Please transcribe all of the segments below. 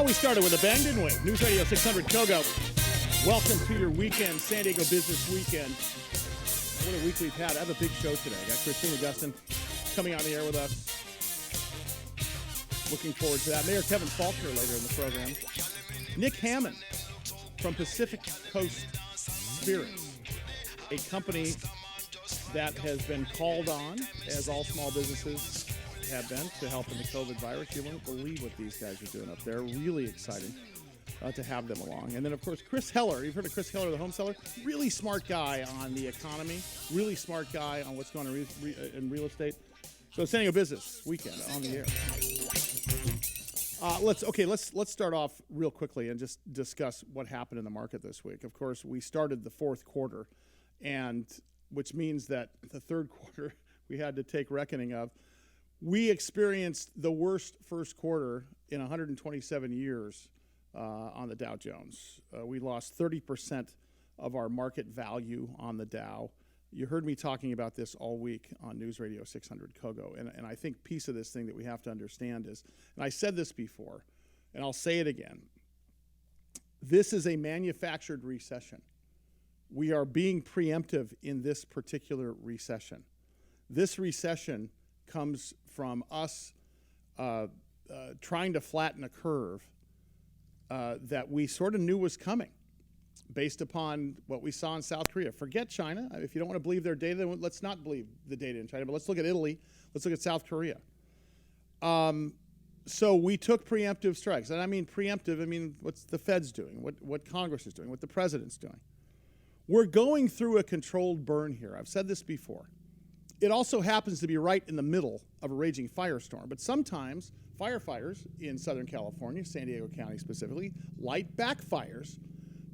Well, we started with a bang, didn't we? News Radio 600 Kogo. Welcome to your weekend, San Diego Business Weekend. What a week we've had. I have a big show today. I got Christina Gustin coming on the air with us. Looking forward to that. Mayor Kevin Falconer later in the program. Nick Hammond from Pacific Coast Spirits, a company that has been called on, as all small businesses have been, to help in the COVID virus. You won't believe what these guys are doing up there. Really exciting to have them along. And then, of course, Chris Heller. You've heard of Chris Heller, the home seller? Really smart guy on the economy. Really smart guy on what's going on in real estate. So San Diego Business Weekend on the air. Let's start off real quickly and just discuss what happened in the market this week. Of course, we started the fourth quarter, and which means that the third quarter we had to take reckoning of. We experienced the worst first quarter in 127 years on the Dow Jones. We lost 30% of our market value on the Dow. You heard me talking about this all week on News Radio 600 Kogo, and I think piece of this thing that we have to understand is, and I said this before, and I'll say it again, this is a manufactured recession. We are being preemptive in this particular recession. This recession comes from us trying to flatten a curve that we sort of knew was coming based upon what we saw in South Korea. Forget China. If you don't want to believe their data, then let's not believe the data in China, but let's look at Italy. Let's look at South Korea. So we took preemptive strikes. And I mean preemptive, I mean what's the Fed's doing, what Congress is doing, what the president's doing. We're going through a controlled burn here. I've said this before. It also happens to be right in the middle of a raging firestorm. But sometimes firefighters in Southern California, San Diego County specifically, light backfires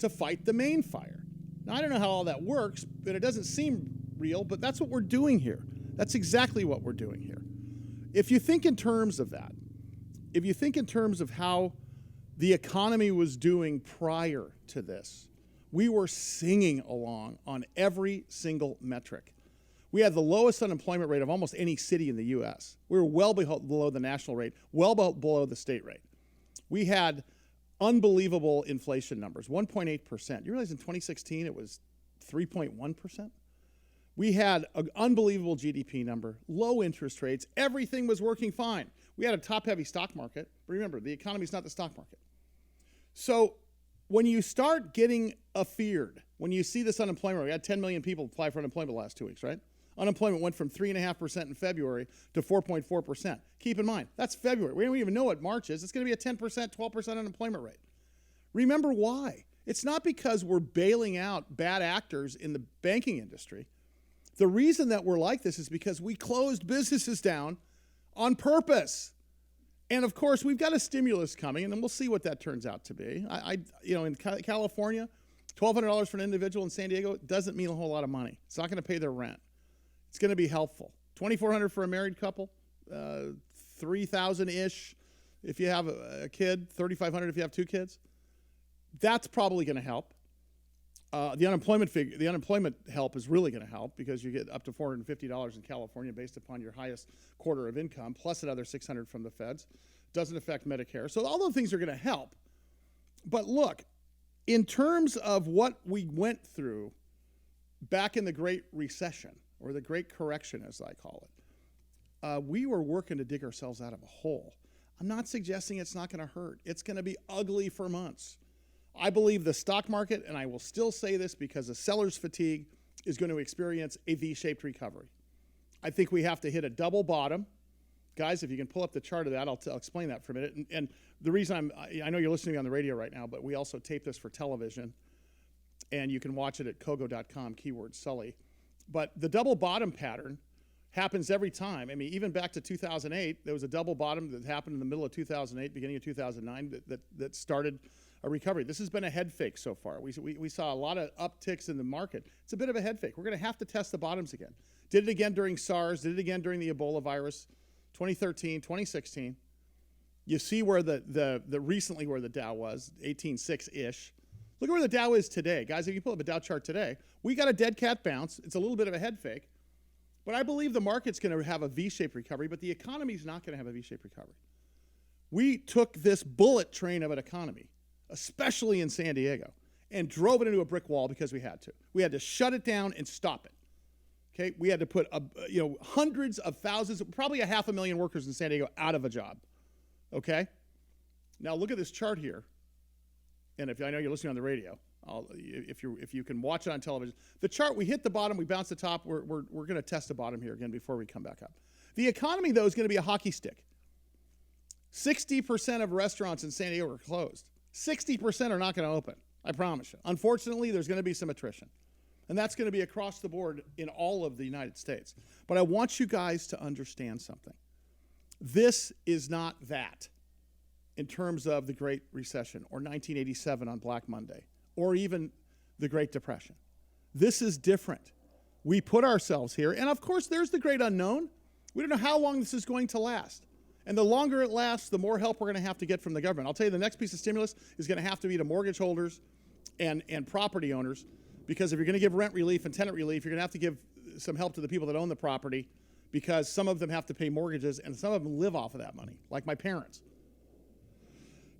to fight the main fire. Now, I don't know how all that works, but it doesn't seem real, but that's what we're doing here. That's exactly what we're doing here. If you think in terms of that, if you think in terms of how the economy was doing prior to this, we were singing along on every single metric. We had the lowest unemployment rate of almost any city in the U.S. We were well below the national rate, well below the state rate. We had unbelievable inflation numbers, 1.8%. You realize in 2016 it was 3.1%? We had an unbelievable GDP number, low interest rates. Everything was working fine. We had a top-heavy stock market. But remember, the economy is not the stock market. So when you start getting afeared, when you see this unemployment rate, we had 10 million people apply for unemployment the last 2 weeks, right? Unemployment went from 3.5% in February to 4.4%. Keep in mind, that's February. We don't even know what March is. It's going to be a 10%, 12% unemployment rate. Remember why. It's not because we're bailing out bad actors in the banking industry. The reason that we're like this is because we closed businesses down on purpose. And of course, we've got a stimulus coming, and then we'll see what that turns out to be. In California, $1,200 for an individual in San Diego doesn't mean a whole lot of money. It's not going to pay their rent. It's going to be helpful. $2,400 for a married couple, $3,000-ish if you have a kid, $3,500 if you have two kids. That's probably going to help. The unemployment help is really going to help because you get up to $450 in California based upon your highest quarter of income, plus another $600 from the feds. Doesn't affect Medicare. So all those things are going to help. But look, in terms of what we went through back in the Great Recession, or the Great Correction, as I call it, we were working to dig ourselves out of a hole. I'm not suggesting it's not going to hurt. It's going to be ugly for months. I believe the stock market, and I will still say this because the seller's fatigue is going to experience a V-shaped recovery. I think we have to hit a double bottom. Guys, if you can pull up the chart of that, I'll explain that for a minute. And the reason I know you're listening on the radio right now, but we also tape this for television, and you can watch it at kogo.com, keyword Sully. But the double bottom pattern happens every time. I mean, even back to 2008, there was a double bottom that happened in the middle of 2008, beginning of 2009, that started a recovery. This has been a head fake so far. We saw a lot of upticks in the market. It's a bit of a head fake. We're going to have to test the bottoms again. Did it again during SARS, did it again during the Ebola virus, 2013, 2016. You see where the recently where the Dow was, 18.6-ish. Look at where the Dow is today. Guys, if you pull up a Dow chart today, we got a dead cat bounce. It's a little bit of a head fake. But I believe the market's going to have a V-shaped recovery, but the economy's not going to have a V-shaped recovery. We took this bullet train of an economy, especially in San Diego, and drove it into a brick wall because we had to. We had to shut it down and stop it. Okay, we had to put hundreds of thousands, probably 500,000 workers in San Diego out of a job. Okay, now look at this chart here, and if I know you're listening on the radio, if you can watch it on television, the chart, we hit the bottom, we bounce the top. We're going to test the bottom here again before we come back up. The economy, though, is going to be a hockey stick. 60% of restaurants in San Diego are closed. 60% are not going to open. I promise you. Unfortunately, there's going to be some attrition. And that's going to be across the board in all of the United States. But I want you guys to understand something. This is not that in terms of the Great Recession or 1987 on Black Monday or even the Great Depression. This is different. We put ourselves here. And of course, there's the great unknown. We don't know how long this is going to last. And the longer it lasts, the more help we're going to have to get from the government. I'll tell you, the next piece of stimulus is going to have to be to mortgage holders and property owners, because if you're going to give rent relief and tenant relief, you're going to have to give some help to the people that own the property, because some of them have to pay mortgages and some of them live off of that money, like my parents.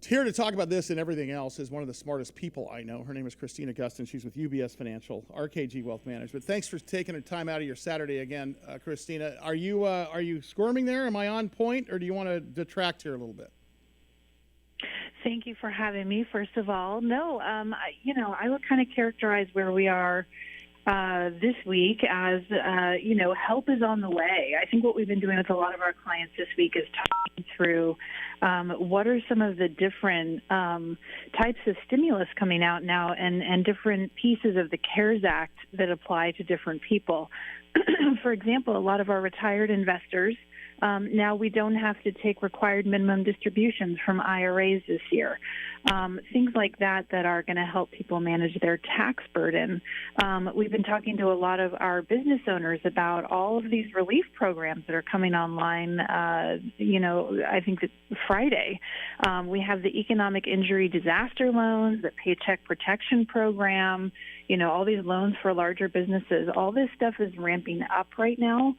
Here to talk about this and everything else is one of the smartest people I know. Her name is Christina Gustin. She's with UBS Financial, RKG Wealth Management. Thanks for taking the time out of your Saturday again, Christina. Are you squirming there? Am I on point, or do you want to detract here a little bit? Thank you for having me, first of all. No, I would kind of characterize where we are this week as, help is on the way. I think what we've been doing with a lot of our clients this week is talking through what are some of the different types of stimulus coming out now and different pieces of the CARES Act that apply to different people. For example, a lot of our retired investors, now we don't have to take required minimum distributions from IRAs this year. Things like that are going to help people manage their tax burden. We've been talking to a lot of our business owners about all of these relief programs that are coming online. I think that Friday. We have the economic injury disaster loans, the paycheck protection program, all these loans for larger businesses. All this stuff is ramping up right now.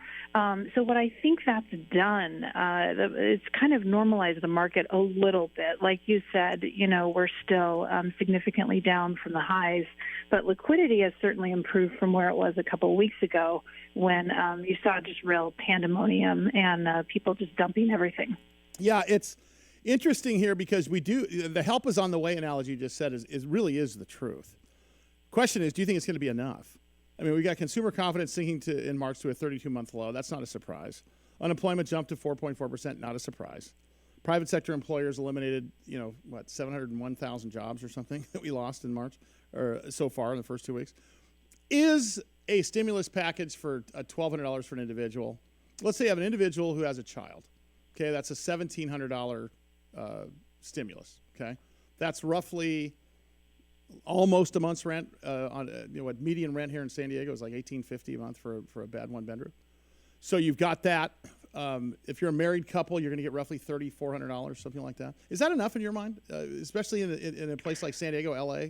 So what I think that's done, it's kind of normalized the market a little bit. Like you said, we're still significantly down from the highs, but liquidity has certainly improved from where it was a couple of weeks ago when you saw just real pandemonium and people just dumping everything. Yeah, it's interesting here because the help is on the way analogy you just said is really is the truth. Question is, do you think it's going to be enough? I mean, we got consumer confidence sinking in March to a 32-month low. That's not a surprise. Unemployment jumped to 4.4%. Not a surprise. Private sector employers eliminated, 701,000 jobs or something that we lost in March, or so far in the first 2 weeks. Is a stimulus package for $1,200 for an individual? Let's say you have an individual who has a child. Okay, that's a $1,700 stimulus. Okay, that's roughly almost a month's rent. What median rent here in San Diego is like $1,850 a month for a bad one bedroom. So you've got that. If you're a married couple, you're going to get roughly $3,400, something like that. Is that enough in your mind, especially in a place like San Diego, LA?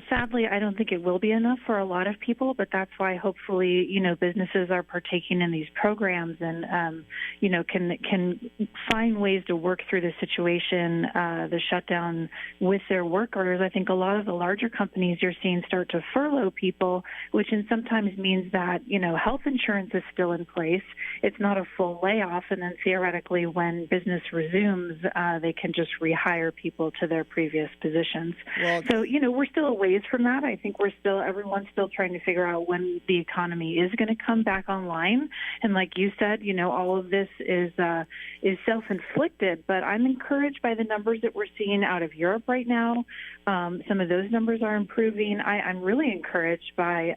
Sadly, I don't think it will be enough for a lot of people, but that's why hopefully, businesses are partaking in these programs and, can find ways to work through the situation, the shutdown with their work orders. I think a lot of the larger companies you're seeing start to furlough people, which sometimes means that, health insurance is still in place. It's not a full layoff. And then theoretically, when business resumes, they can just rehire people to their previous positions. Well, so, we're still a ways from that. I think everyone's still trying to figure out when the economy is going to come back online. And like you said, all of this is self-inflicted, but I'm encouraged by the numbers that we're seeing out of Europe right now. Some of those numbers are improving. I'm really encouraged by,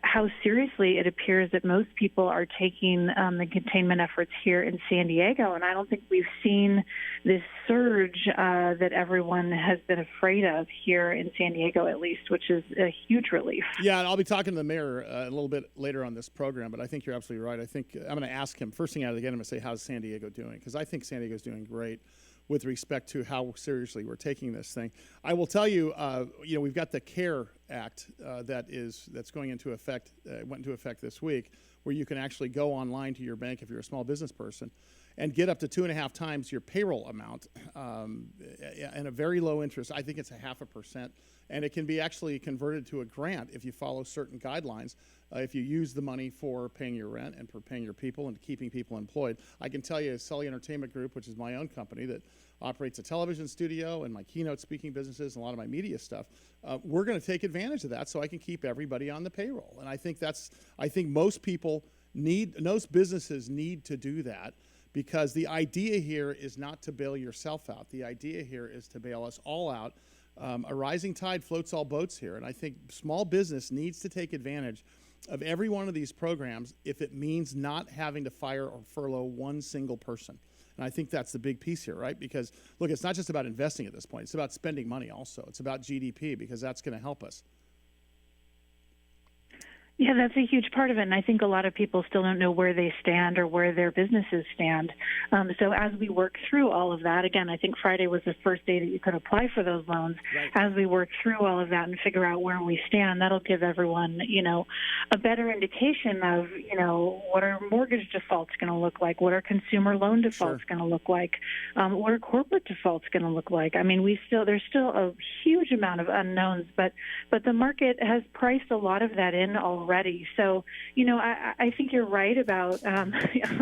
how seriously it appears that most people are taking the containment efforts here in San Diego. And I don't think we've seen this surge that everyone has been afraid of here in San Diego, at least, which is a huge relief. Yeah, and I'll be talking to the mayor a little bit later on this program, but I think you're absolutely right. I think I'm going to ask him, first thing out of the gate, I'm going to say, how's San Diego doing? Because I think San Diego's doing great with respect to how seriously we're taking this thing. I will tell you, we've got the CARE Act that's going into effect, went into effect this week, where you can actually go online to your bank if you're a small business person and get up to 2.5 times your payroll amount and a very low interest. I think it's 0.5%. And it can be actually converted to a grant if you follow certain guidelines, if you use the money for paying your rent and for paying your people and keeping people employed. I can tell you, Sully Entertainment Group, which is my own company that operates a television studio and my keynote speaking businesses and a lot of my media stuff, we're going to take advantage of that so I can keep everybody on the payroll. And I think most businesses need to do that, because the idea here is not to bail yourself out. The idea here is to bail us all out. A rising tide floats all boats here, and I think small business needs to take advantage of every one of these programs if it means not having to fire or furlough one single person. And I think that's the big piece here, right? Because, look, it's not just about investing at this point. It's about spending money also. It's about GDP, because that's going to help us. Yeah, that's a huge part of it, and I think a lot of people still don't know where they stand or where their businesses stand. So as we work through all of that, again, I think Friday was the first day that you could apply for those loans. Right. As we work through all of that and figure out where we stand, that'll give everyone, a better indication of, what are mortgage defaults going to look like, what are consumer loan defaults going to look like, what are corporate defaults going to look like. I mean, there's still a huge amount of unknowns, but the market has priced a lot of that in already. So, I think you're right about,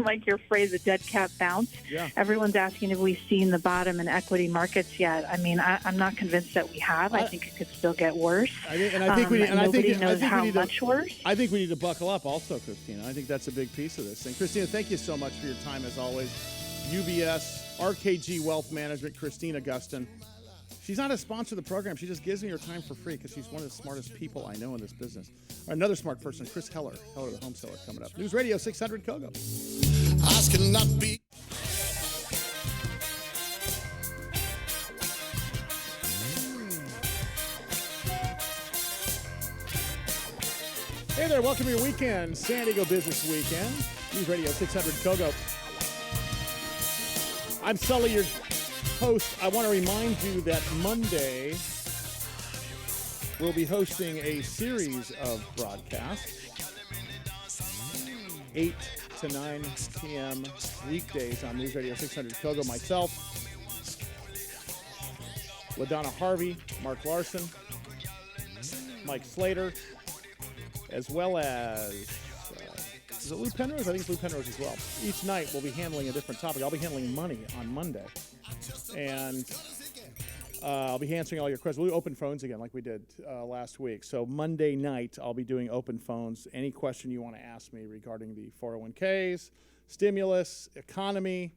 like your phrase, a dead cat bounce. Yeah. Everyone's asking if we've seen the bottom in equity markets yet. I mean, I'm not convinced that we have. I think it could still get worse. Nobody knows how much worse. I think we need to buckle up also, Christina. I think that's a big piece of this thing. Christina, thank you so much for your time as always. UBS, RKG Wealth Management, Christina Gustin. She's not a sponsor of the program. She just gives me her time for free because she's one of the smartest people I know in this business. Another smart person, Chris Heller the home seller, coming up. News Radio 600 Kogo. I cannot be. Hey there, welcome to your weekend, San Diego Business Weekend. News Radio 600 Kogo. I'm Sully, your host. I want to remind you that Monday we'll be hosting a series of broadcasts, 8 to 9 p.m. weekdays on News Radio 600 Kogo. Myself, LaDonna Harvey, Mark Larson, Mike Slater, as well as is it Lou Penrose? I think it's Lou Penrose as well. Each night we'll be handling a different topic. I'll be handling money on Monday. And I'll be answering all your questions. We'll do open phones again like we did last week. So Monday night, I'll be doing open phones. Any question you want to ask me regarding the 401ks, stimulus, economy,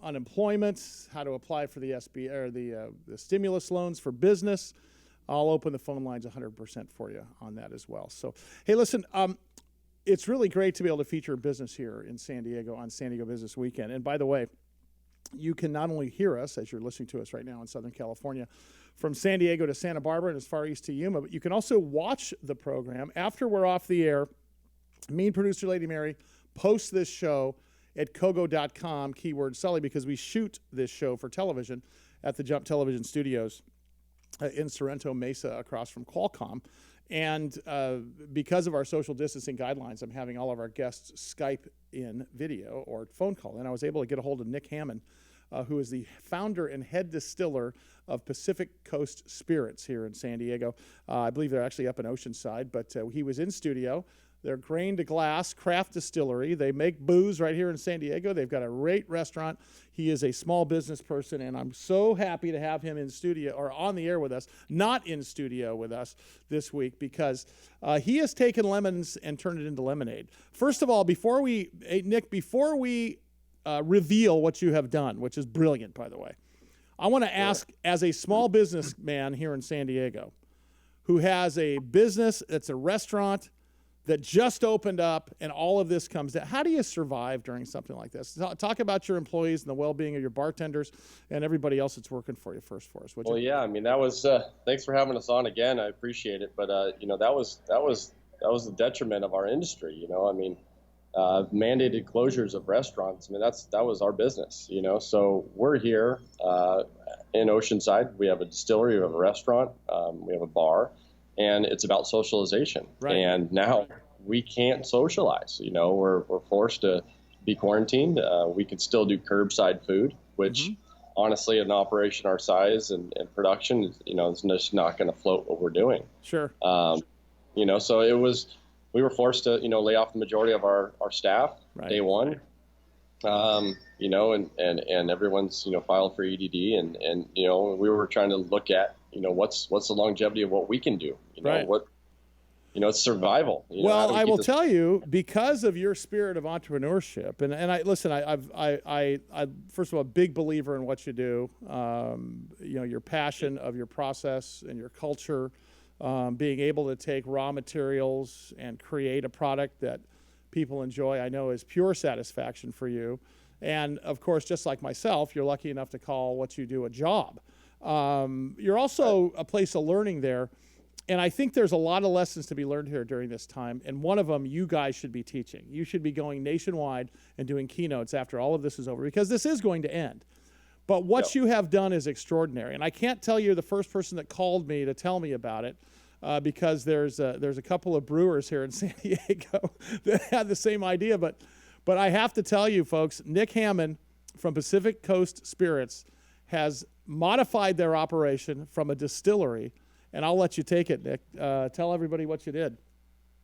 unemployment, how to apply for the SB or the stimulus loans for business, I'll open the phone lines 100% for you on that as well. So, hey, listen, it's really great to be able to feature business here in San Diego on San Diego Business Weekend. And by the way, you can not only hear us as you're listening to us right now in Southern California, from San Diego to Santa Barbara and as far east to Yuma, but you can also watch the program after we're off the air. Me and producer Lady Mary post this show at kogo.com, keyword Sully, because we shoot this show for television at the Jump Television Studios in Sorrento Mesa across from Qualcomm. And because of our social distancing guidelines, I'm having all of our guests Skype in video or phone call. And I was able to get a hold of Nick Hammond, who is the founder and head distiller of Pacific Coast Spirits here in San Diego. I believe they're actually up in Oceanside, but he was in studio. They're grain to glass craft distillery. They make booze right here in San Diego. They've got a great restaurant. He is a small business person, and I'm so happy to have him in studio or on the air with us, not in studio with us this week, because he has taken lemons and turned it into lemonade. First of all, Nick, before we reveal what you have done, which is brilliant, by the way, I want to ask, as a small businessman here in San Diego, who has a business that's a restaurant that just opened up and all of this comes down, how do you survive during something like this? Talk about your employees and the well-being of your bartenders and everybody else that's working for you first for us. Well, yeah, I mean, that was, thanks for having us on again. I appreciate it. But, that was the detriment of our industry. I mean, mandated closures of restaurants. I mean, that was our business, so we're here in Oceanside. We have a distillery, we have a restaurant, we have a bar. And it's about socialization. Right. And now we can't socialize. We're forced to be quarantined. We could still do curbside food, which honestly, an operation our size and production, is just not going to float what we're doing. Sure. So we were forced to, lay off the majority of our staff day one. And everyone's, filed for EDD and we were trying to look at, what's the longevity of what we can do, it's survival. Well, I will tell you, because of your spirit of entrepreneurship, and I listen, I first of all, a big believer in what you do, your passion of your process and your culture, being able to take raw materials and create a product that people enjoy, I know is pure satisfaction for you. And of course, just like myself, you're lucky enough to call what you do a job. You're also a place of learning there. And I think there's a lot of lessons to be learned here during this time. And one of them you guys should be teaching. You should be going nationwide and doing keynotes after all of this is over, because this is going to end. But what you have done is extraordinary. And I can't tell you the first person that called me to tell me about it, because there's a couple of brewers here in San Diego that had the same idea. But I have to tell you, folks, Nick Hammond from Pacific Coast Spirits has modified their operation from a distillery. And I'll let you take it, Nick. Tell everybody what you did.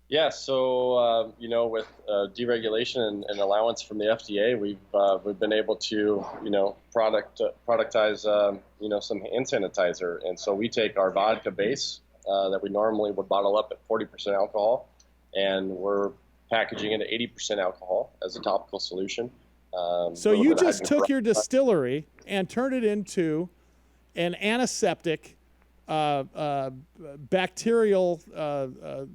Yeah, so with deregulation and allowance from the FDA, we've been able to productize some hand sanitizer, and so we take our vodka base that we normally would bottle up at 40% alcohol, and we're packaging it at 80% alcohol as a topical solution. So you just took your distillery and turned it into an antiseptic, bacterial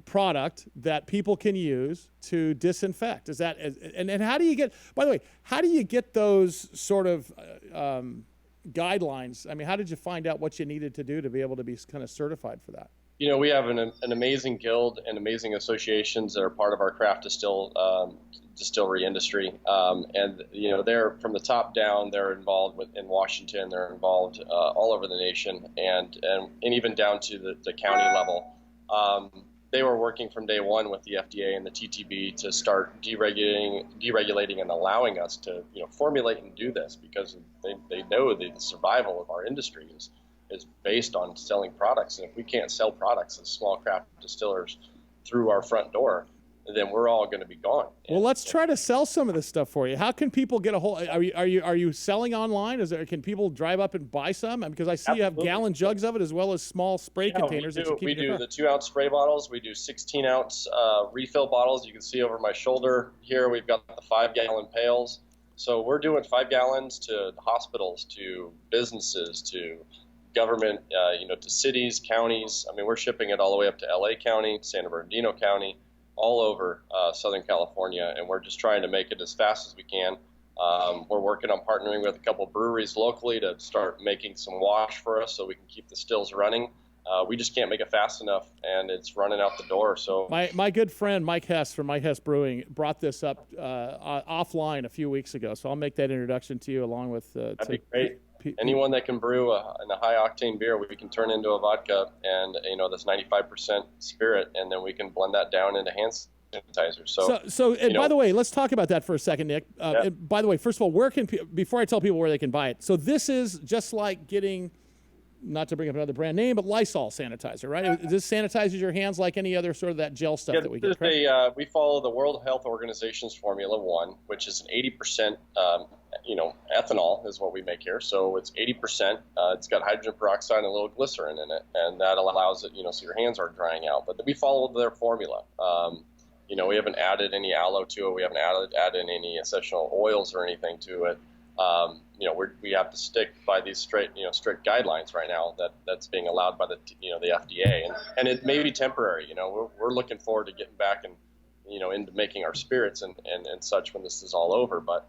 product that people can use to disinfect. Is that, and how do you get, by the way, how do you get those sort of guidelines? I mean, how did you find out what you needed to do to be able to be kind of certified for that? We have an amazing guild and amazing associations that are part of our craft distillery industry. And they're from the top down, they're involved in Washington, they're involved all over the nation, and even down to the county level. They were working from day one with the FDA and the TTB to start deregulating and allowing us to formulate and do this, because they know the survival of our industry is based on selling products. And if we can't sell products as small craft distillers through our front door, then we're all going to be gone. Well, let's try to sell some of this stuff for you. How can people get a hold? Are you selling online? Can people drive up and buy some? Because I see you have gallon jugs of it as well as small spray containers. We do the 2-ounce spray bottles. We do 16-ounce refill bottles. You can see over my shoulder here, we've got the 5-gallon pails. So we're doing 5 gallons to hospitals, to businesses, to government, to cities, counties. I mean, we're shipping it all the way up to LA County, San Bernardino County, all over Southern California, and we're just trying to make it as fast as we can. We're working on partnering with a couple breweries locally to start making some wash for us so we can keep the stills running. We just can't make it fast enough, and it's running out the door. So my good friend Mike Hess from Mike Hess Brewing brought this up offline a few weeks ago, so I'll make that introduction to you along with that'd be great. Anyone that can brew in a high octane beer, we can turn into a vodka and that's 95% spirit, and then we can blend that down into hand sanitizer. So by the way, let's talk about that for a second, Nick. And by the way, first of all, where can before I tell people where they can buy it? So this is just like getting, not to bring up another brand name, but Lysol sanitizer, right? This sanitizes your hands like any other sort of that gel stuff that we get. We follow the World Health Organization's Formula 1, which is an 80%, ethanol is what we make here. So it's 80%. It's got hydrogen peroxide and a little glycerin in it, and that allows it, so your hands aren't drying out. But we follow their formula. We haven't added any aloe to it. We haven't added any essential oils or anything to it. We have to stick by these strict guidelines right now that's being allowed by the FDA, and it may be temporary. We're looking forward to getting back and into making our spirits and such when this is all over. But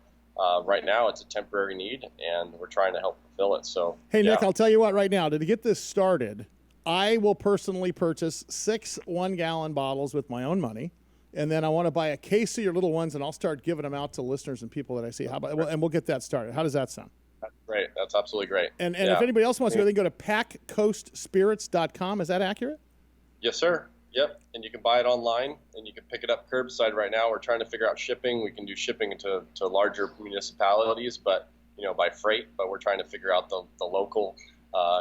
right now it's a temporary need, and we're trying to help fulfill it. So hey, Nick, I'll tell you what. Right now, to get this started, I will personally purchase 6 1-gallon bottles with my own money. And then I want to buy a case of your little ones, and I'll start giving them out to listeners and people that I see. And we'll get that started. How does that sound? That's great. That's absolutely great. And if anybody else wants to go, they can go to packcoastspirits.com. Is that accurate? Yes, sir. Yep, and you can buy it online, and you can pick it up curbside. Right now, we're trying to figure out shipping. We can do shipping to larger municipalities, but by freight. But we're trying to figure out the local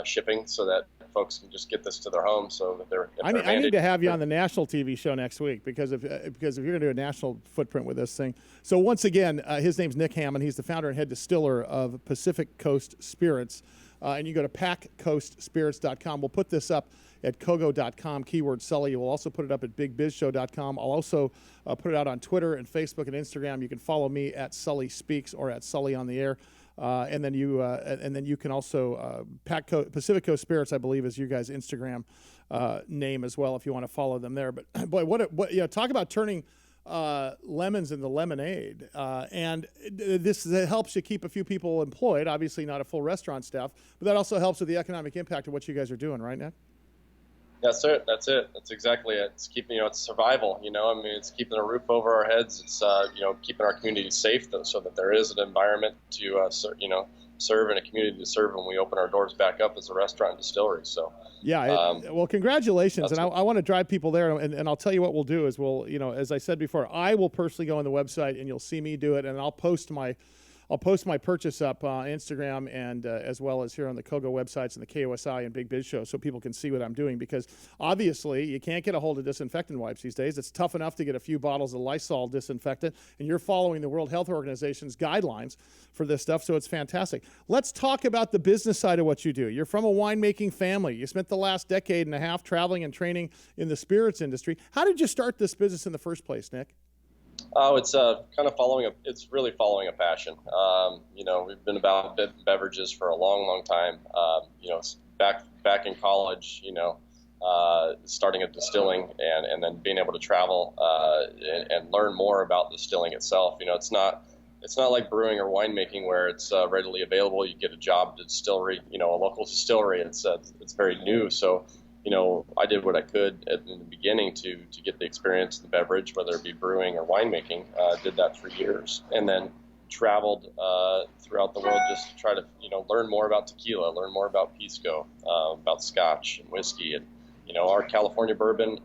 shipping so that folks can just get this to their home. So that they're. I need to have you on the national TV show next week because if you're going to do a national footprint with this thing. So once again, his name's Nick Hammond. He's the founder and head distiller of Pacific Coast Spirits, and you go to packcoastspirits.com. We'll put this up at kogo.com, keyword Sully. We'll also put it up at bigbizshow.com. I'll also put it out on Twitter and Facebook and Instagram. You can follow me at Sully Speaks or at Sully on the Air. And then you can also Pacific Coast Spirits, I believe, is you guys' Instagram name as well if you want to follow them there. But boy, what talk about turning lemons into lemonade. And this helps you keep a few people employed. Obviously, not a full restaurant staff, but that also helps with the economic impact of what you guys are doing, right, Nick? That's it. That's exactly it. It's keeping, it's survival, it's keeping a roof over our heads. It's, keeping our community safe so that there is an environment to, serve and a community to serve when we open our doors back up as a restaurant and distillery. So, yeah. Well, congratulations. And I want to drive people there. And I'll tell you what we'll do is as I said before, I will personally go on the website and you'll see me do it. And I'll post my purchase up on Instagram and as well as here on the Kogo websites and the KOSI and Big Biz Show so people can see what I'm doing because obviously you can't get a hold of disinfectant wipes these days. It's tough enough to get a few bottles of Lysol disinfectant, and you're following the World Health Organization's guidelines for this stuff, so it's fantastic. Let's talk about the business side of what you do. You're from a winemaking family. You spent the last decade and a half traveling and training in the spirits industry. How did you start this business in the first place, Nick? Oh, it's it's really following a passion. We've been about beverages for a long, long time. Back in college, starting at distilling and then being able to travel and learn more about distilling itself. It's not like brewing or winemaking where it's readily available. You get a job at a distillery, a local distillery. It's very new. So, I did what I could in the beginning to get the experience in the beverage, whether it be brewing or winemaking. Did that for years, and then traveled throughout the world just to try to, learn more about tequila, learn more about pisco, about Scotch and whiskey, and our California bourbon,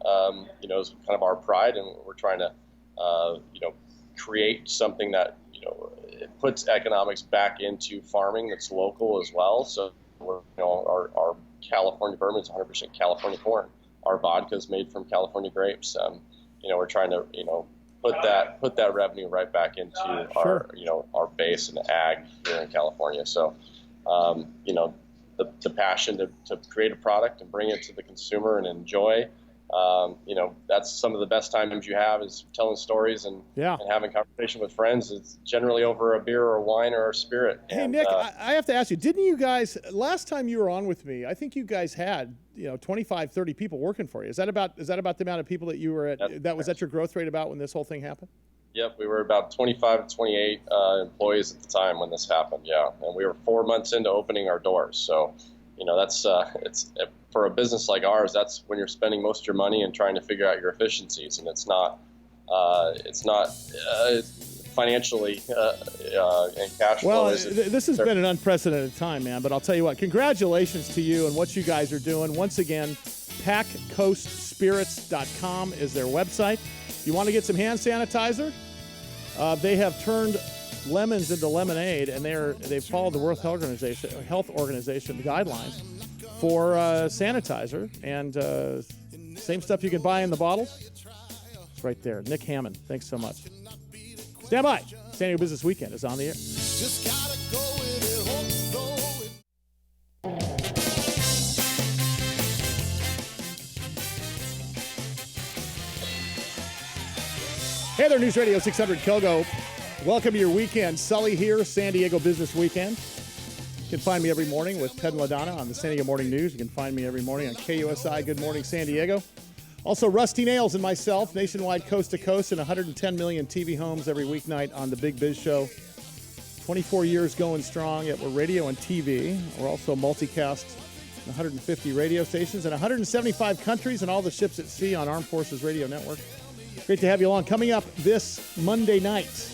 is kind of our pride, and we're trying to, create something that it puts economics back into farming that's local as well. So we're, our California bourbon is 100% California corn. Our vodka is made from California grapes. We're trying to, put that revenue right back into our base and ag here in California. So, the passion to create a product and bring it to the consumer and enjoy. That's some of the best times you have is telling stories and having conversation with friends. It's generally over a beer or a wine or a spirit. Hey, Nick, I have to ask you, didn't you guys, last time you were on with me, I think you guys had, 25, 30 people working for you. Is that about the amount of people that you were at? Was that your growth rate about when this whole thing happened? Yep, we were about 25 to 28 employees at the time when this happened, yeah. And we were 4 months into opening our doors. So, that's it's for a business like ours, that's when you're spending most of your money and trying to figure out your efficiencies, and it's not financially and cash flow. Well, this has been an unprecedented time, man. But I'll tell you what, congratulations to you and what you guys are doing. Once again, packcoastspirits.com is their website. You want to get some hand sanitizer? They have turned lemons into lemonade, and they've followed the World Health Organization guidelines for sanitizer, and same stuff you can buy in the bottles. It's right there. Nick Hammond, thanks so much. Stand by. San Diego Business Weekend is on the air. Just gotta go with it, Hey there, News Radio 600 Kogo. Welcome to your weekend. Sully here, San Diego Business Weekend. You can find me every morning with Ted and LaDonna on the San Diego Morning News. You can find me every morning on KUSI. Good Morning San Diego. Also, Rusty Nails and myself, nationwide, coast to coast, in 110 million TV homes every weeknight on the Big Biz Show. 24 years going strong, yet we're radio and TV. We're also multicast in 150 radio stations in 175 countries and all the ships at sea on Armed Forces Radio Network. Great to have you along. Coming up this Monday night,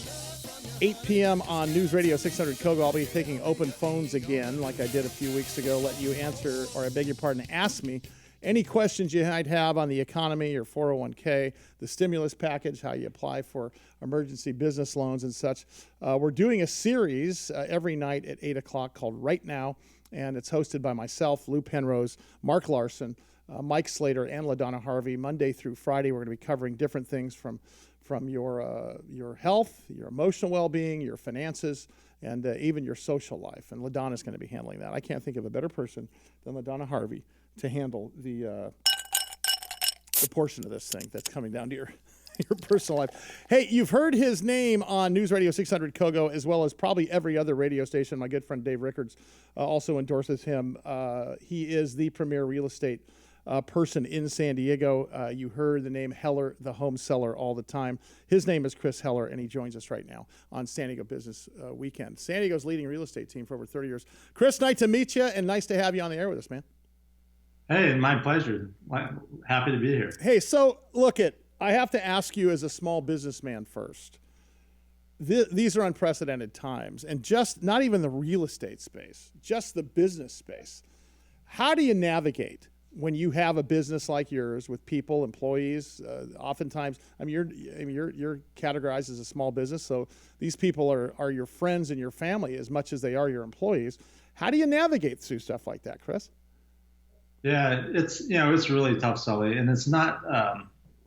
8 p.m. on News Radio 600 Kogo, I'll be taking open phones again like I did a few weeks ago, let you answer, or I beg your pardon, ask me Any questions you might have on the economy or 401k, the stimulus package, how you apply for emergency business loans and such. We're doing a series every night at 8 o'clock called Right Now, and it's hosted by myself, Lou Penrose, Mark Larson, Mike Slater, and LaDonna Harvey. Monday through Friday, we're going to be covering different things from your health, your emotional well-being, your finances, and even your social life. And LaDonna's going to be handling that. I can't think of a better person than LaDonna Harvey to handle the portion of this thing that's coming down to your personal life. Hey, you've heard his name on News Radio 600 Kogo, as well as probably every other radio station. My good friend Dave Rickards also endorses him. He is the premier real estate person in San Diego. You heard the name Heller, the home seller, all the time. His name is Chris Heller, and he joins us right now on San Diego Business Weekend. San Diego's leading real estate team for over 30 years. Chris, nice to meet you, and nice to have you on the air with us, man. Hey, my pleasure. Happy to be here. Hey, so look I have to ask you as a small businessman first. These are unprecedented times, and just not even the real estate space, just the business space. How do you navigate when you have a business like yours with people, employees? Oftentimes, you're categorized as a small business, so these people are your friends and your family as much as they are your employees. How do you navigate through stuff like that, Chris? Yeah, it's really tough, Sully, and it's not.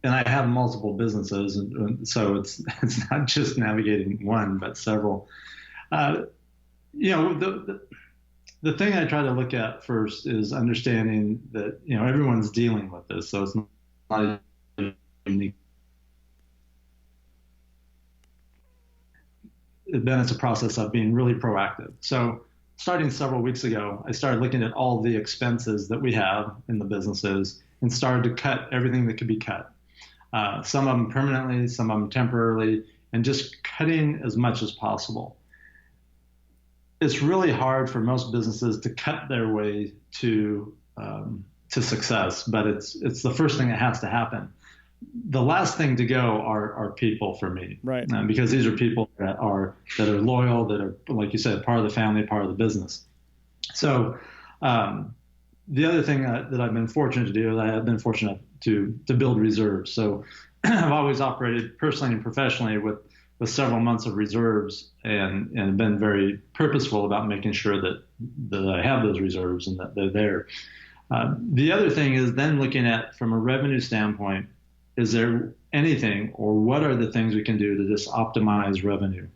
And I have multiple businesses, and so it's not just navigating one, but several. The thing I try to look at first is understanding that everyone's dealing with this, so it's not unique. Then it's a process of being really proactive. So starting several weeks ago, I started looking at all the expenses that we have in the businesses and started to cut everything that could be cut. Some of them permanently, some of them temporarily, and just cutting as much as possible. It's really hard for most businesses to cut their way to success, but it's the first thing that has to happen. The last thing to go are people for me, right? Because these are people that are loyal, that are, like you said, part of the family, part of the business. So the other thing that I've been fortunate to do is I have been fortunate to build reserves. So I've always operated personally and professionally with several months of reserves and been very purposeful about making sure that I have those reserves and that they're there. The other thing is then looking at, from a revenue standpoint, is there anything or what are the things we can do to just optimize revenue?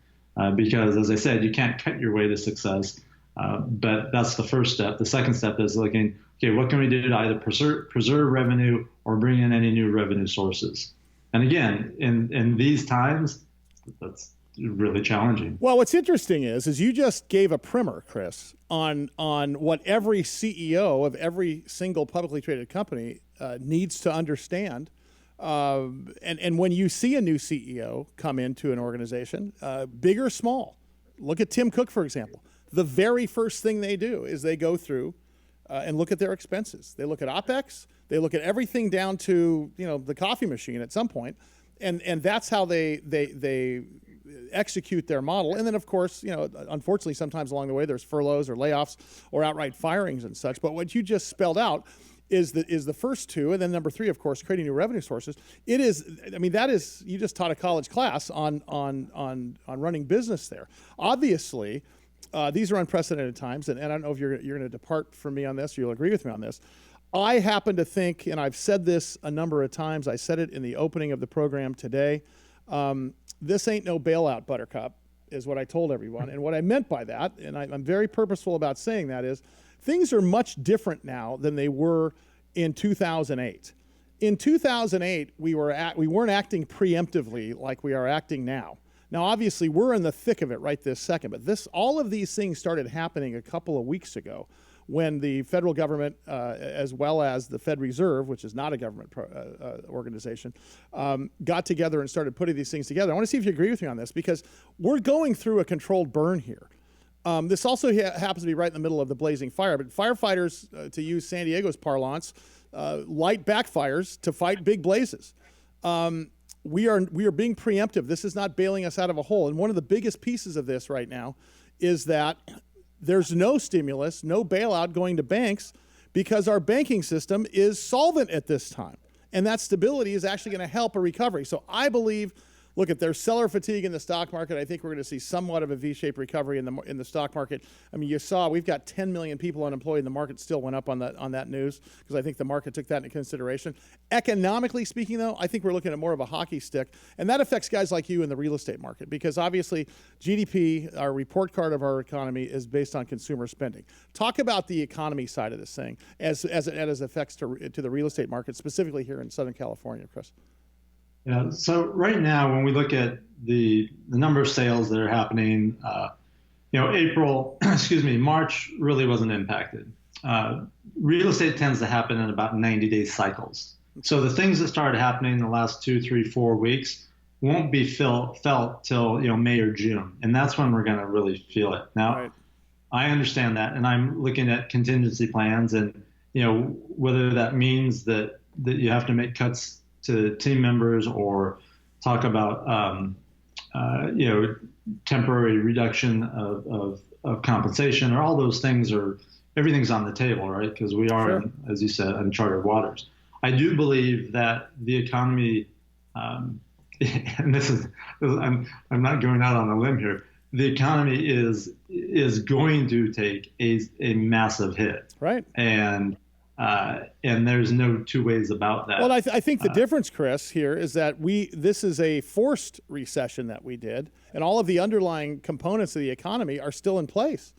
Because as I said, you can't cut your way to success, but that's the first step. The second step is looking, okay, what can we do to either preserve revenue or bring in any new revenue sources? And again, in these times, that's really challenging. Well, what's interesting is you just gave a primer, Chris, on what every CEO of every single publicly traded company needs to understand. And when you see a new CEO come into an organization, big or small, look at Tim Cook, for example. The very first thing they do is they go through and look at their expenses. They look at OpEx. They look at everything down to the coffee machine at some point, and that's how they execute their model. And then, of course, unfortunately, sometimes along the way there's furloughs or layoffs or outright firings and such. But what you just spelled out is the first two, and then number three, of course, creating new revenue sources. It is, that is, you just taught a college class on running business there. Obviously, these are unprecedented times, and I don't know if you're going to depart from me on this or you'll agree with me on this. I happen to think, and I've said this a number of times, I said it in the opening of the program today, this ain't no bailout, Buttercup, is what I told everyone. And what I meant by that, and I'm very purposeful about saying that, is things are much different now than they were in 2008. In 2008, we weren't acting preemptively like we are acting now. Now, obviously, we're in the thick of it right this second, but all of these things started happening a couple of weeks ago when the federal government, as well as the Fed Reserve, which is not a government organization, got together and started putting these things together. I want to see if you agree with me on this, because we're going through a controlled burn here. This also happens to be right in the middle of the blazing fire, but firefighters, to use San Diego's parlance, light backfires to fight big blazes. We are being preemptive. This is not bailing us out of a hole. And one of the biggest pieces of this right now is that there's no stimulus, no bailout going to banks, because our banking system is solvent at this time. And that stability is actually going to help a recovery. So I believe, look, if there's seller fatigue in the stock market, I think we're going to see somewhat of a V-shaped recovery in the stock market. I mean, you saw we've got 10 million people unemployed, and the market still went up on that news because I think the market took that into consideration. Economically speaking, though, I think we're looking at more of a hockey stick, and that affects guys like you in the real estate market because obviously GDP, our report card of our economy, is based on consumer spending. Talk about the economy side of this thing as it affects to the real estate market, specifically here in Southern California, Chris. Yeah. So right now, when we look at the number of sales that are happening, April, March really wasn't impacted. Real estate tends to happen in about 90-day cycles. So the things that started happening in the last 2, 3, 4 weeks won't be felt till May or June, and that's when we're going to really feel it. Now, right. I understand that, and I'm looking at contingency plans, and whether that means that you have to make cuts to team members or talk about temporary reduction of compensation, or all those things everything's on the table, right? Because we are, sure, as you said, uncharted waters. I do believe that the economy, and I'm not going out on a limb here, the economy is going to take a massive hit, right? And there's no two ways about that. Well, I think the difference, Chris, here is that this is a forced recession that we did, and all of the underlying components of the economy are still in place.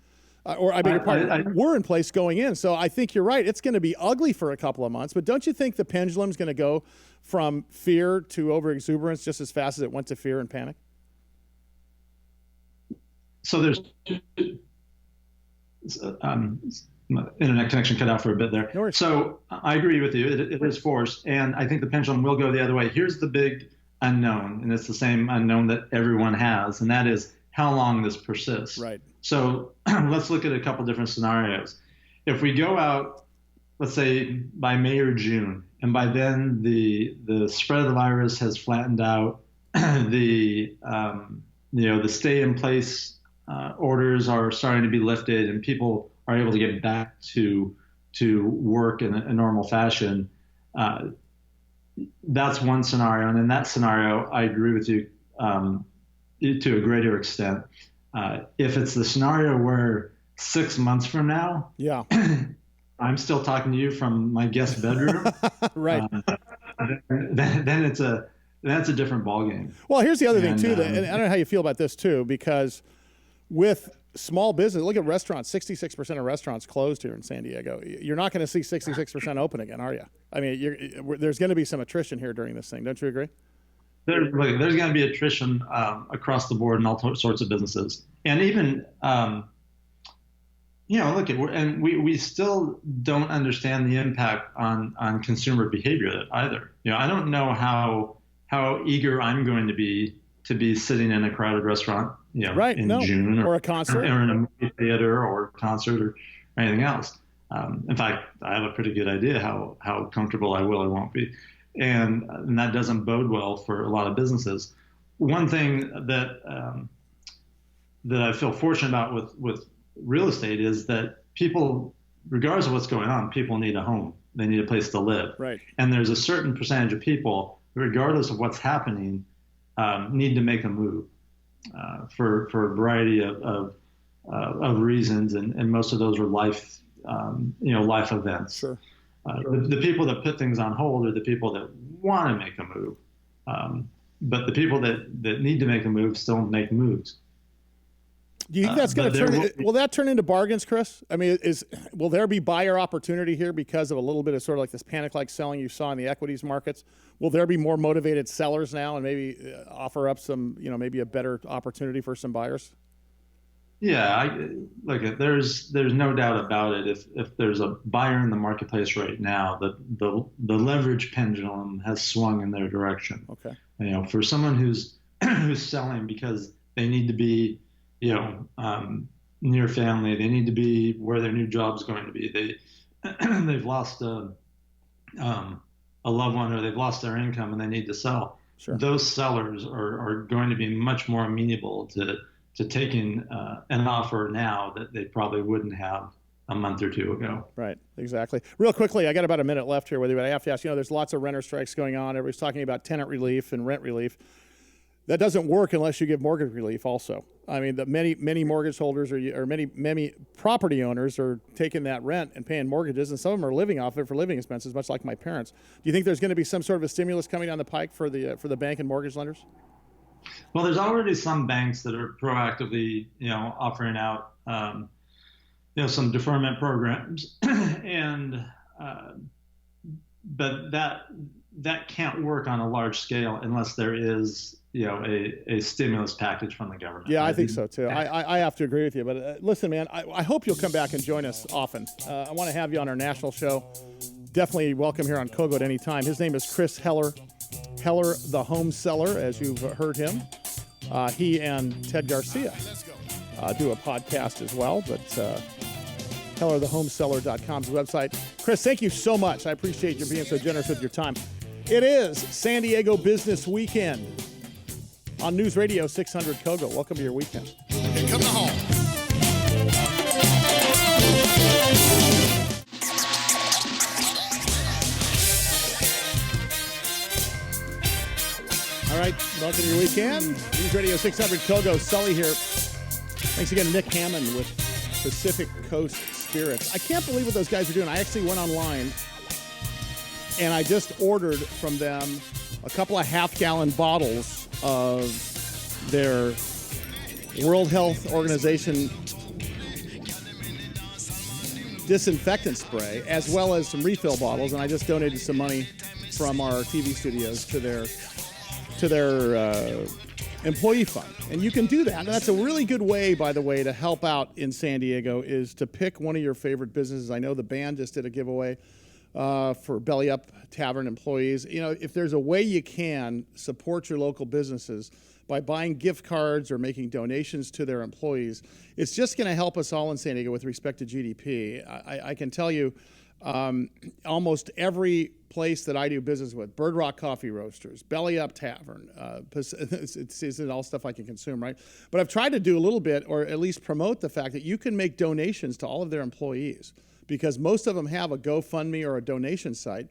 Were in place going in. So I think you're right. It's going to be ugly for a couple of months, but don't you think the pendulum's going to go from fear to overexuberance just as fast as it went to fear and panic? So there's internet connection cut out for a bit there. No worries. So I agree with you. It is forced, and I think the pendulum will go the other way. Here's the big unknown, and it's the same unknown that everyone has, and that is how long this persists. Right. So let's look at a couple different scenarios. If we go out, let's say by May or June, and by then the spread of the virus has flattened out, the stay in place orders are starting to be lifted, and people are able to get back to work in a normal fashion. That's one scenario, and in that scenario, I agree with you to a greater extent. If it's the scenario where 6 months from now, yeah, I'm still talking to you from my guest bedroom, right? Then that's a different ballgame. Well, here's the other thing too, and I don't know how you feel about this too, because with small business, look at restaurants. 66% of restaurants closed here in San Diego. You're not going to see 66% open again, are you? I mean, there's going to be some attrition here during this thing. Don't you agree? There's going to be attrition across the board in all sorts of businesses, and even we still don't understand the impact on consumer behavior either. I don't know how eager I'm going to be sitting in a crowded restaurant, June, or a concert, or in a movie theater, or a concert, or anything else. In fact, I have a pretty good idea how comfortable I will or won't be. And that doesn't bode well for a lot of businesses. One thing that I feel fortunate about with real estate is that people, regardless of what's going on, people need a home. They need a place to live. Right. And there's a certain percentage of people, regardless of what's happening, need to make a move for a variety of reasons, and most of those are life events. Sure. The people that put things on hold are the people that want to make a move, but the people that need to make a move still make moves. Do you think that's going to will that turn into bargains, Chris? I mean, will there be buyer opportunity here because of a little bit of sort of like this panic-like selling you saw in the equities markets? Will there be more motivated sellers now, and maybe offer up some, maybe a better opportunity for some buyers? Yeah, there's no doubt about it. If there's a buyer in the marketplace right now, the leverage pendulum has swung in their direction. Okay. For someone who's selling because they need to be near family, they need to be where their new job's going to be. They've lost a loved one, or they've lost their income, and they need to sell. Sure. Those sellers are going to be much more amenable to taking an offer now that they probably wouldn't have a month or two ago. Right, exactly. Real quickly, I got about a minute left here with you, but I have to ask, there's lots of renter strikes going on. Everybody's talking about tenant relief and rent relief. That doesn't work unless you give mortgage relief also. I mean, many mortgage holders or many property owners are taking that rent and paying mortgages, and some of them are living off it for living expenses, much like my parents. Do you think there's going to be some sort of a stimulus coming down the pike for the bank and mortgage lenders? Well, there's already some banks that are proactively, offering out, some deferment programs, and but that can't work on a large scale unless there is, a stimulus package from the government. Yeah, I think so too. I have to agree with you. But listen, man, I hope you'll come back and join us often. I want to have you on our national show. Definitely welcome here on Kogo at any time. His name is Chris Heller the Home Seller, as you've heard him. He and Ted Garcia do a podcast as well, but HellerTheHomeseller.com is the website. Chris, thank you so much. I appreciate you being so generous with your time. It is San Diego Business Weekend on News Radio 600 Kogo. Welcome to your weekend. Here come the home. All right, welcome to your weekend. News Radio 600 Kogo. Sully here. Thanks again to Nick Hammond with Pacific Coast Spirits. I can't believe what those guys are doing. I actually went online and I just ordered from them a couple of half-gallon bottles of their World Health Organization disinfectant spray, as well as some refill bottles, and I just donated some money from our TV studios to their employee fund. And you can do that. And that's a really good way, by the way, to help out in San Diego, is to pick one of your favorite businesses. I know the band just did a giveaway for Belly Up Tavern employees. If there's a way you can support your local businesses by buying gift cards or making donations to their employees, it's just going to help us all in San Diego with respect to GDP. I can tell you, almost every place that I do business with, Bird Rock Coffee Roasters, Belly Up Tavern, it's all stuff I can consume, right? But I've tried to do a little bit, or at least promote the fact that you can make donations to all of their employees, because most of them have a GoFundMe or a donation site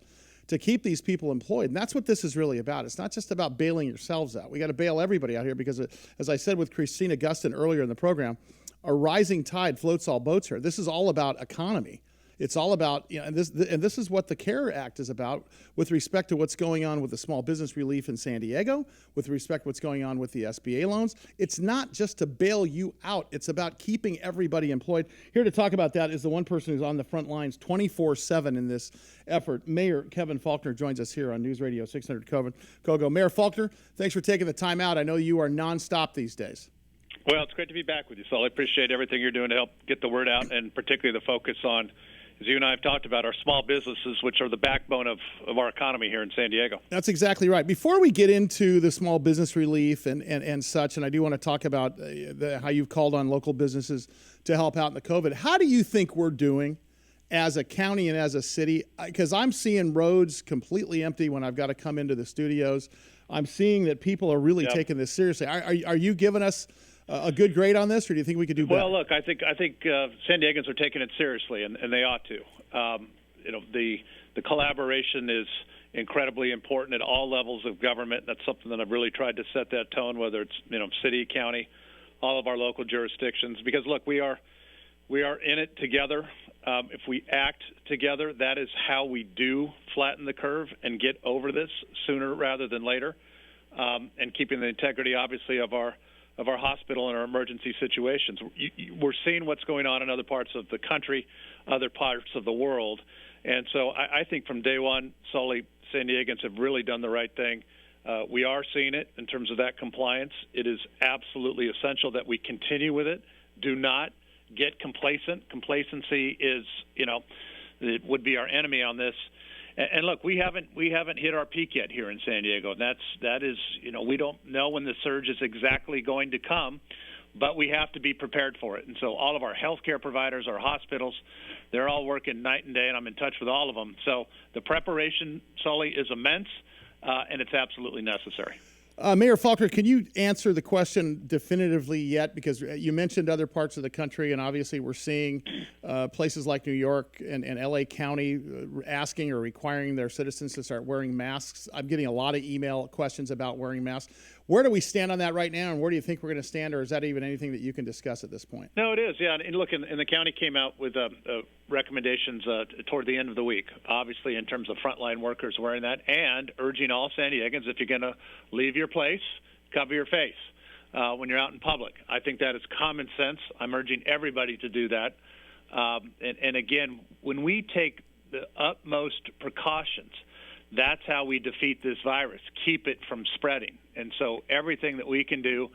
to keep these people employed. And that's what this is really about. It's not just about bailing yourselves out. We got to bail everybody out here because, as I said with Christina Gustin earlier in the program, a rising tide floats all boats here. This is all about economy. It's all about, and this is what the CARE Act is about with respect to what's going on with the small business relief in San Diego, with respect to what's going on with the SBA loans. It's not just to bail you out. It's about keeping everybody employed. Here to talk about that is the one person who's on the front lines 24/7 in this effort. Mayor Kevin Falconer joins us here on News Radio 600 Kogo. Mayor Falconer, thanks for taking the time out. I know you are nonstop these days. Well, it's great to be back with you, Sully. I appreciate everything you're doing to help get the word out, and particularly the focus on, as you and I have talked about, our small businesses, which are the backbone of our economy here in San Diego. That's exactly right. Before we get into the small business relief and such, and I do want to talk about how you've called on local businesses to help out in the COVID, how do you think we're doing as a county and as a city? Because I'm seeing roads completely empty when I've got to come into the studios. I'm seeing that people are really taking this seriously. Are you giving us a good grade on this, or do you think we could do better? Well, look, I think San Diegans are taking it seriously, and they ought to. The collaboration is incredibly important at all levels of government. That's something that I've really tried to set that tone, whether it's city, county, all of our local jurisdictions. Because look, we are in it together. If we act together, that is how we do flatten the curve and get over this sooner rather than later, and keeping the integrity, obviously, of our hospital and our emergency situations. We're seeing what's going on in other parts of the country, other parts of the world. And so I think from day one, Sully, San Diegans have really done the right thing. We are seeing it in terms of that compliance. It is absolutely essential that we continue with it. Do not get complacent. Complacency is, it would be our enemy on this. And look, we haven't hit our peak yet here in San Diego. That is, we don't know when the surge is exactly going to come, but we have to be prepared for it. And so all of our healthcare providers, our hospitals, they're all working night and day, and I'm in touch with all of them. So the preparation, Sully, is immense, and it's absolutely necessary. Mayor Falconer, can you answer the question definitively yet? Because you mentioned other parts of the country, and obviously we're seeing places like New York and LA County asking or requiring their citizens to start wearing masks. I'm getting a lot of email questions about wearing masks. Where do we stand on that right now, and where do you think we're going to stand, or is that even anything that you can discuss at this point? No, it is, yeah. And look, and the county came out with recommendations toward the end of the week, obviously in terms of frontline workers wearing that, and urging all San Diegans, if you're going to leave your place, cover your face when you're out in public. I think that is common sense. I'm urging everybody to do that. And again, when we take the utmost precautions, that's how we defeat this virus, keep it from spreading. And so everything that we can do,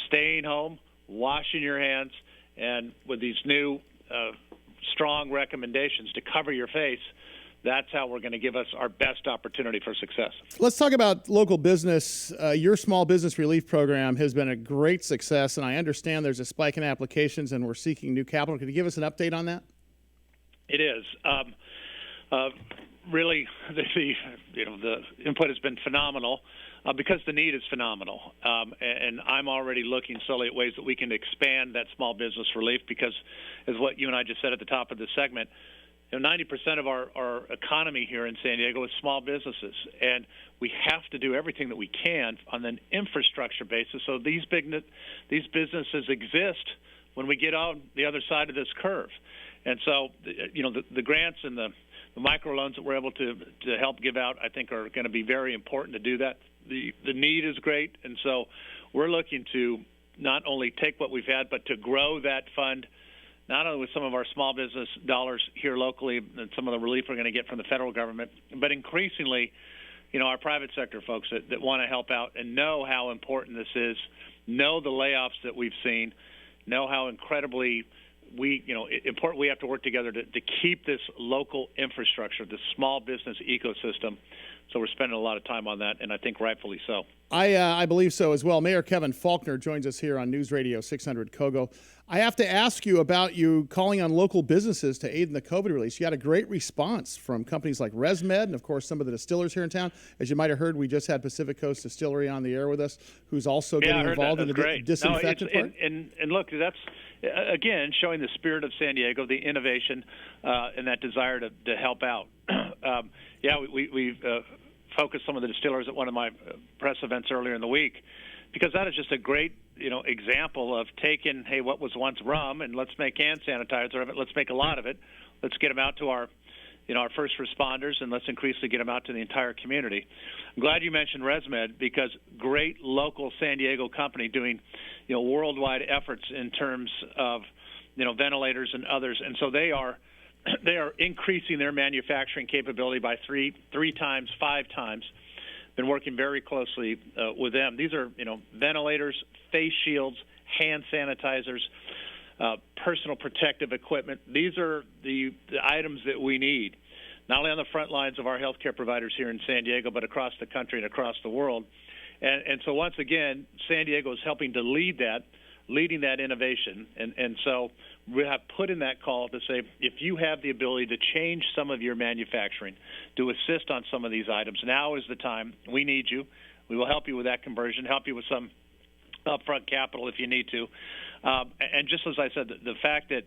staying home, washing your hands, and with these new strong recommendations to cover your face, that's how we're going to give us our best opportunity for success. Let's talk about local business. Your small business relief program has been a great success, and I understand there's a spike in applications and we're seeking new capital. Can you give us an update on that? It is. Really, the input has been phenomenal because the need is phenomenal. And I'm already looking, Sully, at ways that we can expand that small business relief because, as what you and I just said at the top of the segment, 90% of our economy here in San Diego is small businesses, and we have to do everything that we can on an infrastructure basis so these businesses exist when we get on the other side of this curve. And so, the grants and the microloans that we're able to help give out, I think, are going to be very important to do that. The need is great, and so we're looking to not only take what we've had, but to grow that fund, not only with some of our small business dollars here locally and some of the relief we're going to get from the federal government, but increasingly, our private sector folks that want to help out and know how important this is, know the layoffs that we've seen, know how incredibly important we have to work together to keep this local infrastructure, this small business ecosystem. So we're spending a lot of time on that, and I think rightfully so. I believe so as well. Mayor Kevin Falconer joins us here on News Radio 600 Kogo. I have to ask you about you calling on local businesses to aid in the COVID release. You had a great response from companies like ResMed and, of course, some of the distillers here in town. As you might have heard, we just had Pacific Coast Distillery on the air with us, who's also getting involved in the disinfectant part. And look, that's, again, showing the spirit of San Diego, the innovation, and that desire to help out. We've focused some of the distillers at one of my press events earlier in the week, because that is just a great example of taking, hey, what was once rum, and let's make hand sanitizer of it. Let's make a lot of it. Let's get them out to our first responders, and let's increasingly get them out to the entire community. I'm glad you mentioned ResMed, because great local San Diego company doing worldwide efforts in terms of ventilators and others, and so they are increasing their manufacturing capability by three times, 5 times. Been working very closely with them. These are, ventilators, face shields, hand sanitizers, personal protective equipment. These are the items that we need, not only on the front lines of our healthcare providers here in San Diego, but across the country and across the world. And so once again, San Diego is helping to leading that innovation. And so we have put in that call to say, if you have the ability to change some of your manufacturing, to assist on some of these items, now is the time. We need you. We will help you with that conversion, help you with some upfront capital if you need to. And just as I said, the fact that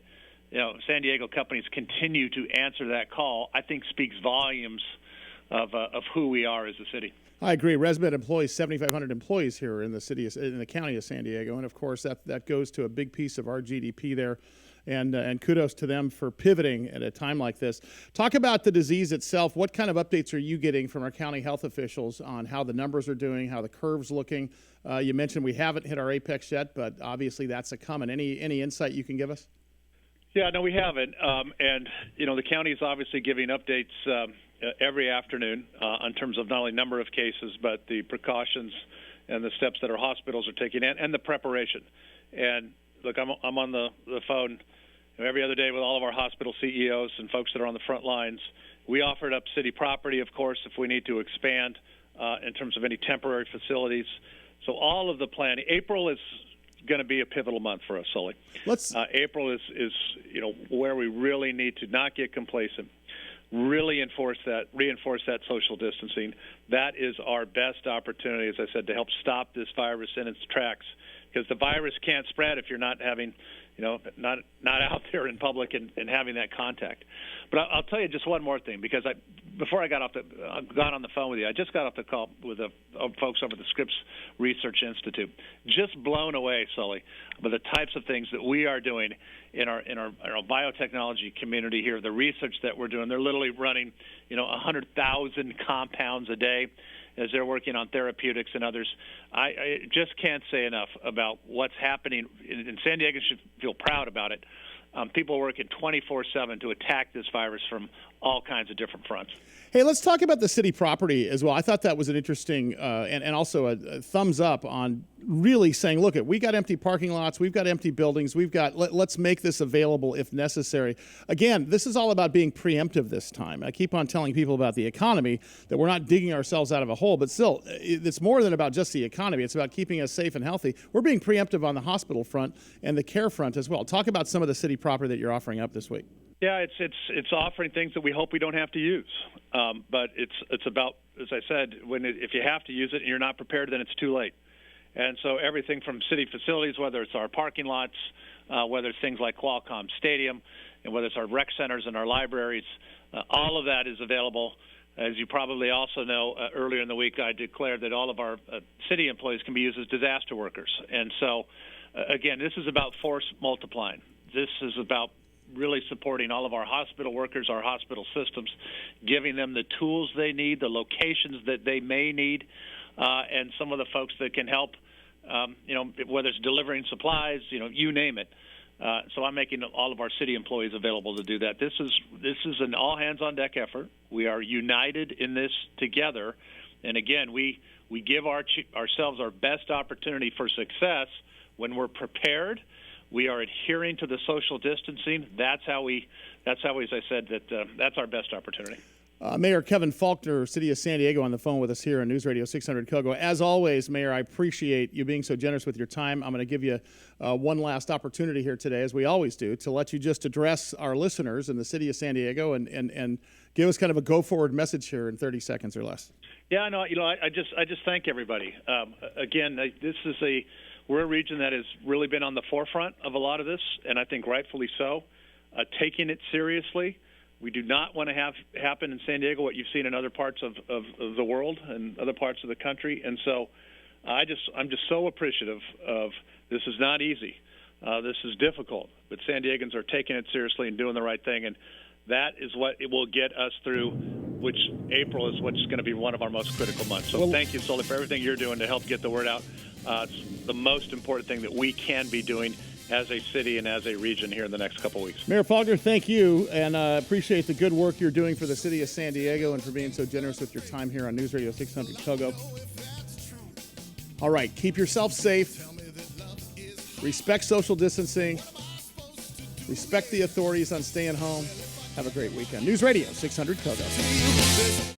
San Diego companies continue to answer that call, I think speaks volumes of who we are as a city. I agree. ResMed employs 7,500 employees here in the county of San Diego, and of course that goes to a big piece of our GDP there. And kudos to them for pivoting at a time like this. Talk about the disease itself. What kind of updates are you getting from our county health officials on how the numbers are doing, how the curve's looking? You mentioned we haven't hit our apex yet, but obviously that's a coming. Any insight you can give us? Yeah, no, we haven't. And the county is obviously giving updates every afternoon in terms of not only number of cases, but the precautions and the steps that our hospitals are taking and the preparation. And look, I'm on the phone every other day with all of our hospital CEOs and folks that are on the front lines. We offered up city property, of course, if we need to expand in terms of any temporary facilities. So all of the planning. April is going to be a pivotal month for us, Sully. April is where we really need to not get complacent, really reinforce that social distancing. That is our best opportunity, as I said, to help stop this virus in its tracks, because the virus can't spread if you're not having, not out there in public and having that contact. But I'll tell you just one more thing, because before I got on the phone with you, I just got off the call with the folks over at the Scripps Research Institute. Just blown away, Sully, by the types of things that we are doing in our biotechnology community here. The research that we're doing, they're literally running 100,000 compounds a day as they're working on therapeutics and others. I just can't say enough about what's happening, and San Diego should feel proud about it. People are working 24/7 to attack this virus from all kinds of different fronts. Hey, let's talk about the city property as well. I thought that was an interesting and also a thumbs up on really saying, look, we got empty parking lots, we've got empty buildings, let's make this available if necessary. Again, this is all about being preemptive this time. I keep on telling people about the economy, that we're not digging ourselves out of a hole, but still, it's more than about just the economy. It's about keeping us safe and healthy. We're being preemptive on the hospital front and the care front as well. Talk about some of the city property that you're offering up this week. Yeah, it's offering things that we hope we don't have to use, but it's about, as I said, if you have to use it and you're not prepared, then it's too late. And so everything from city facilities, whether it's our parking lots, whether it's things like Qualcomm Stadium, and whether it's our rec centers and our libraries, all of that is available. As you probably also know, earlier in the week I declared that all of our city employees can be used as disaster workers. And so, again, this is about force multiplying. This is about really supporting all of our hospital workers, our hospital systems, giving them the tools they need, the locations that they may need, and some of the folks that can help, whether it's delivering supplies, you name it. So I'm making all of our city employees available to do that. This is an all-hands-on-deck effort. We are united in this together. And, again, we give ourselves our best opportunity for success when we're prepared. We are adhering to the social distancing. That's how, as I said, that's our best opportunity. Mayor Kevin Falconer, City of San Diego, on the phone with us here on News Radio 600 KOGO. As always, Mayor, I appreciate you being so generous with your time. I'm going to give you one last opportunity here today, as we always do, to let you just address our listeners in the City of San Diego and give us kind of a go-forward message here in 30 seconds or less. Yeah, no, I just thank everybody. Again, we're a region that has really been on the forefront of a lot of this, and I think rightfully so, taking it seriously. We do not want to have happen in San Diego what you've seen in other parts of the world and other parts of the country. And so I'm just so appreciative of this. Is not easy. This is difficult, but San Diegans are taking it seriously and doing the right thing. And that is what it will get us through, which April is what's going to be one of our most critical months. So thank you, Sully, for everything you're doing to help get the word out. It's the most important thing that we can be doing as a city and as a region here in the next couple of weeks. Mayor Falconer, thank you, and appreciate the good work you're doing for the City of San Diego and for being so generous with your time here on News Radio 600 KOGO. All right, keep yourself safe. Respect social distancing. Respect the authorities on staying home. Have a great weekend. News Radio 600 KOGO.